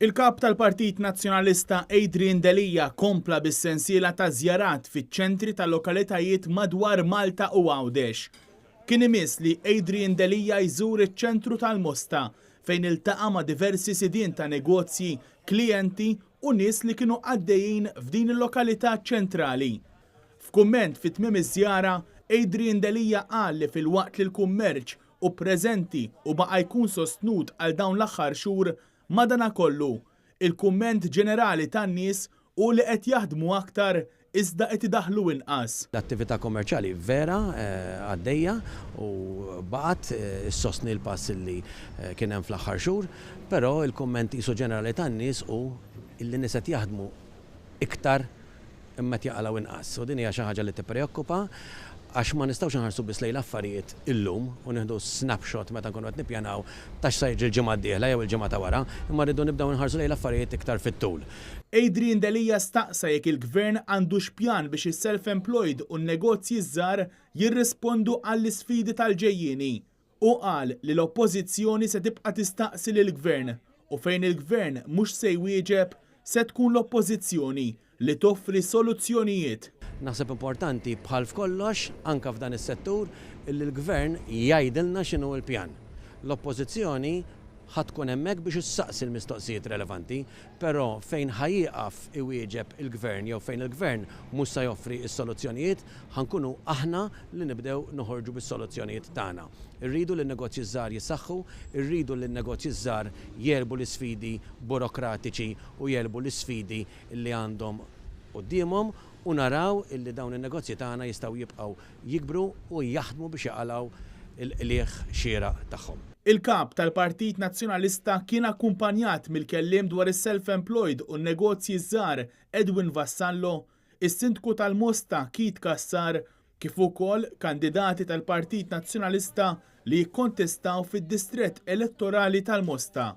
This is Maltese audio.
Il-kap tal-Partit Nazzjonalista Adrian Delija kompla bis-sensiela ta' żjarat fiċ-ċentri tal-lokalitajiet madwar Malta u Għawdex. Kien imiss li Adrian Delija jżur iċ-ċentru tal-Mosta fejn iltaqa' ma' diversi sidien ta' negozji, klijenti u nies li kienu għaddejjin f'din il-lokalità ċentrali. F'kumment fit-tmiem iż-żjara, Adrian Delija qal li fil-waqt li l-kummerċ u preżenti u baqa' jkun sostnut għal dawn l-aħħar xhur, madankollu il-kumment ġenerali tan-nies u li qed jaħdmu aktar iżda qed idaħħlu inqas. L-attività kommerċjali vera għaddejja u baqgħet issostni l-pass li kien hemm fl-aħħar xhur, però il-kumment qisu ġenerali tan-nies u illi nies qed jaħdmu iktar imma jaqalgħu inqas. U din hija xi ħaġa li tippreokkupa għax ma nistgħux nħarsu biss lejn l-affarijiet illum u nieħdu snapshot meta nkunu qed nippjanaw tax se jiġri l-ġimgħa d-dieħla jew il-ġimgħa ta' wara, imma rridu nibdew nħarsu lejn l-affarijiet iktar fit-tul. Adrian Delija staqsa jekk il-Gvern għandu xpjan biex is-self-employed u n-negozji żgħar jirrispondu għall-isfidi tal-ġejjieni u qal li l-Oppożizzjoni se tibqa' tistaqsi lill-Gvern u fejn il-Gvern mhux se jwieġeb se tkun l-Oppożizzjoni li toffri soluzzjonijiet. Naħseb importanti bħal f'kollox, anke f'dan is-settur, illi l-Gvern jgħidilna x'inhu l-pjan. L-Oppożizzjoni ħatkun hemmhekk biex issaqsi l-mistoqsijiet relevanti, però fejn ħajjieqaf iwieġeb il-Gvern jew fejn il-Gvern mhux se joffri s-soluzzjonijiet, ħankunu aħna li nibdew noħorġu bis-soluzzjonijiet tagħna. Irridu li n-negozji żgħar jisaħħu, irridu li n-negozji żgħar jerbu l-isfidi burokratiċi u jerbu l-isfidi li għandhom qudiemhom u naraw illi dawn in-negozji tagħna jistgħu jibqgħu jikbru u jaħdmu biex jaqalgħu il-qlieħ xieraq tagħhom. Il-kap tal-Partit Nazzjonalista kien akkumpanjat mill-kelliem dwar is-self-employed u n-negozji żgħar Edwin Vassallo, is-Sindku tal-Mosta Kit Kassar, kif ukoll kandidati tal-Partit Nazzjonalista li jikkontestaw fid-distrett elettorali tal-Mosta.